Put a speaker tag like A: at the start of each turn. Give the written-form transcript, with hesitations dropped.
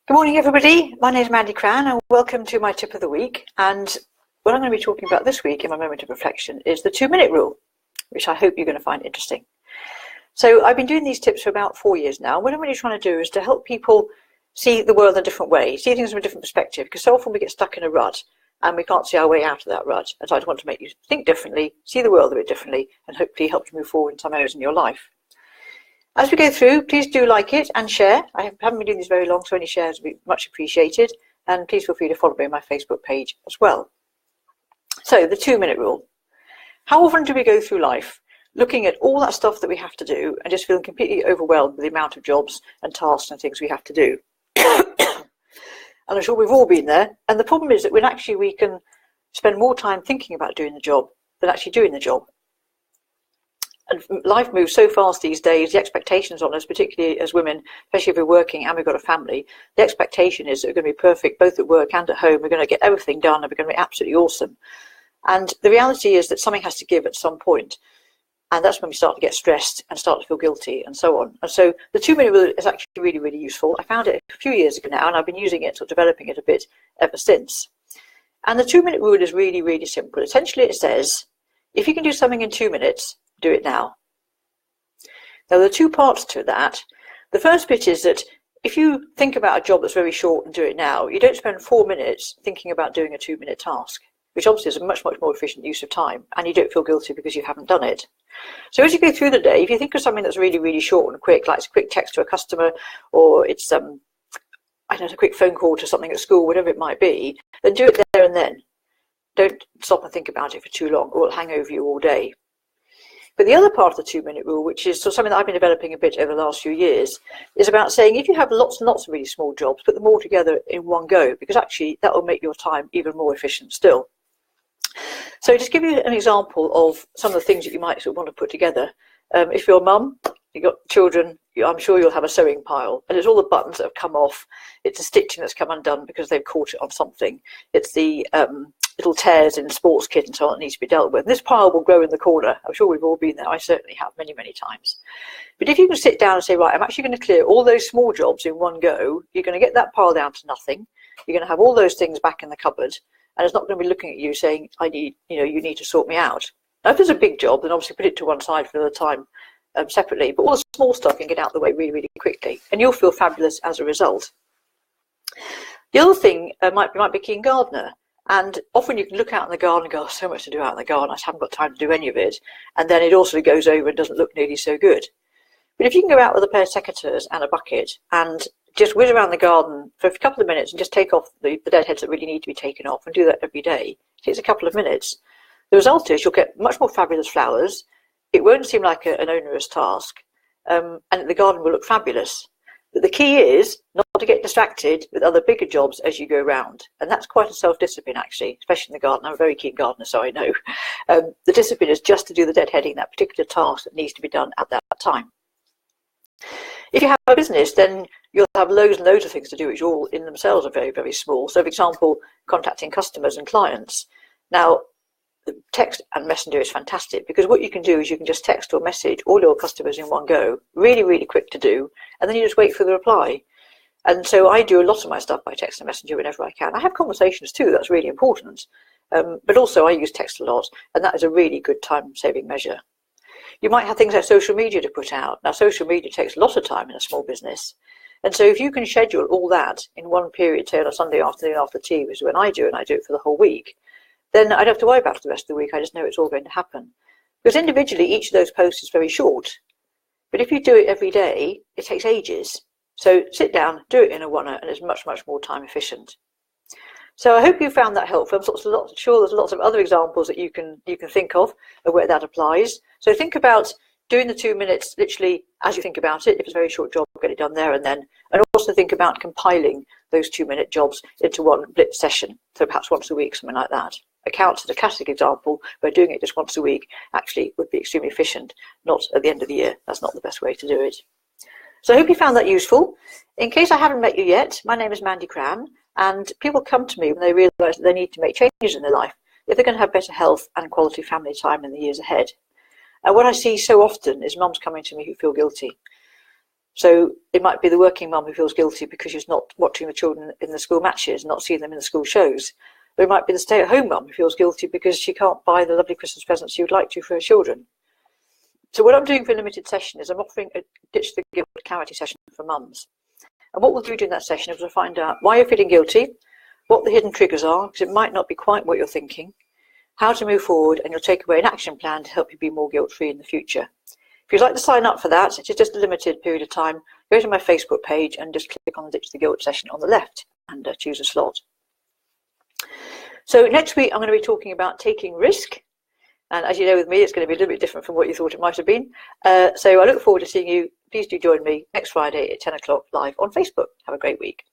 A: Good morning, everybody. My name is Mandie Cran, and welcome to my tip of the week. And what I'm going to be talking about this week in my moment of reflection is the 2-minute rule, which I hope you're going to find interesting. So I've been doing these tips for about 4 years now. What I'm really trying to do is to help people see the world in a different way, see things from a different perspective, because so often we get stuck in a rut and we can't see our way out of that rut. And so I want to make you think differently, see the world a bit differently, and hopefully help you move forward in some areas in your life. As we go through, please do like it and share. I haven't been doing this very long, so any shares would be much appreciated. And please feel free to follow me on my Facebook page as well. So, the 2-minute rule. How often do we go through life looking at all that stuff that we have to do and just feeling completely overwhelmed with the amount of jobs and tasks and things we have to do? And I'm sure we've all been there. And the problem is that we can spend more time thinking about doing the job than actually doing the job. And life moves so fast these days, the expectations on us, particularly as women, especially if we're working and we've got a family, the expectation is that we're going to be perfect both at work and at home. We're going to get everything done and we're going to be absolutely awesome. And the reality is that something has to give at some point. And that's when we start to get stressed and start to feel guilty and so on. And so the 2-minute rule is actually really, really useful. I found it a few years ago now, and I've been using it or developing it a bit ever since. And the 2-minute rule is really, really simple. Essentially, it says, if you can do something in 2 minutes, do it now. Now, there are two parts to that. The first bit is that if you think about a job that's very short and do it now, you don't spend 4 minutes thinking about doing a 2-minute task, which obviously is a much, much more efficient use of time, and you don't feel guilty because you haven't done it. So as you go through the day, if you think of something that's really, really short and quick, like it's a quick text to a customer, or it's a quick phone call to something at school, whatever it might be, then do it there and then. Don't stop and think about it for too long, or it'll hang over you all day. But the other part of the 2-minute rule, which is something that I've been developing a bit over the last few years, is about saying if you have lots and lots of really small jobs, put them all together in one go, because actually that will make your time even more efficient still. So just give you an example of some of the things that you might want to put together. If you're a mum, you've got children, I'm sure you'll have a sewing pile, and it's all the buttons that have come off. It's the stitching that's come undone because they've caught it on something. It's the little tears in the sports kit and so on that needs to be dealt with. And this pile will grow in the corner. I'm sure we've all been there. I certainly have many, many times. But if you can sit down and say, right, I'm actually going to clear all those small jobs in one go, you're going to get that pile down to nothing. You're going to have all those things back in the cupboard, and it's not going to be looking at you saying, you need to sort me out. Now, if there's a big job, then obviously put it to one side for another time separately. But all the small stuff can get out of the way really, really quickly, and you'll feel fabulous as a result. The other thing might be keen gardener. And often you can look out in the garden and go, oh, so much to do out in the garden, I just haven't got time to do any of it. And then it also goes over and doesn't look nearly so good. But if you can go out with a pair of secateurs and a bucket and just whiz around the garden for a couple of minutes and just take off the deadheads that really need to be taken off, and do that every day, it takes a couple of minutes. The result is you'll get much more fabulous flowers. It won't seem like an onerous task, and the garden will look fabulous. But the key is not to get distracted with other bigger jobs as you go round. And that's quite a self-discipline, actually, especially in the garden. I'm a very keen gardener, so I know. The discipline is just to do the deadheading, that particular task that needs to be done at that time. If you have a business, then you'll have loads and loads of things to do, which all in themselves are very, very small. So, for example, contacting customers and clients. Now, the text and messenger is fantastic, because what you can do is you can just text or message all your customers in one go, really, really quick to do, and then you just wait for the reply. And so I do a lot of my stuff by text and messenger whenever I can. I have conversations too, that's really important. But also I use text a lot, and that is a really good time-saving measure. You might have things like social media to put out. Now, social media takes a lot of time in a small business. And so if you can schedule all that in one period, say on a Sunday afternoon after tea, which is when I do, and I do it for the whole week, then I don't have to worry about it the rest of the week. I just know it's all going to happen. Because individually, each of those posts is very short. But if you do it every day, it takes ages. So sit down, do it in a one-er, and it's much, much more time efficient. So I hope you found that helpful. I'm sure there's lots of other examples that you can think of where that applies. So think about doing the 2 minutes literally as you think about it. If it's a very short job, get it done there and then. And also think about compiling those 2-minute jobs into one blitz session. So perhaps once a week, something like that. Accounts is a classic example where doing it just once a week actually would be extremely efficient, not at the end of the year. That's not the best way to do it. So I hope you found that useful. In case I haven't met you yet, my name is Mandie Cran, and people come to me when they realise that they need to make changes in their life if they're going to have better health and quality family time in the years ahead. And what I see so often is mums coming to me who feel guilty. So it might be the working mum who feels guilty because she's not watching the children in the school matches, not seeing them in the school shows. Or it might be the stay-at-home mum who feels guilty because she can't buy the lovely Christmas presents she would like to for her children. So what I'm doing for a limited session is I'm offering a Ditch the Guilt clarity session for mums. And what we'll do during that session is we'll find out why you're feeling guilty, what the hidden triggers are, because it might not be quite what you're thinking, how to move forward, and you'll take away an action plan to help you be more guilt-free in the future. If you'd like to sign up for that, it's just a limited period of time, go to my Facebook page and just click on the Ditch the Guilt session on the left and choose a slot. So next week, I'm going to be talking about taking risk. And as you know, with me, it's going to be a little bit different from what you thought it might have been. So I look forward to seeing you. Please do join me next Friday at 10 o'clock live on Facebook. Have a great week.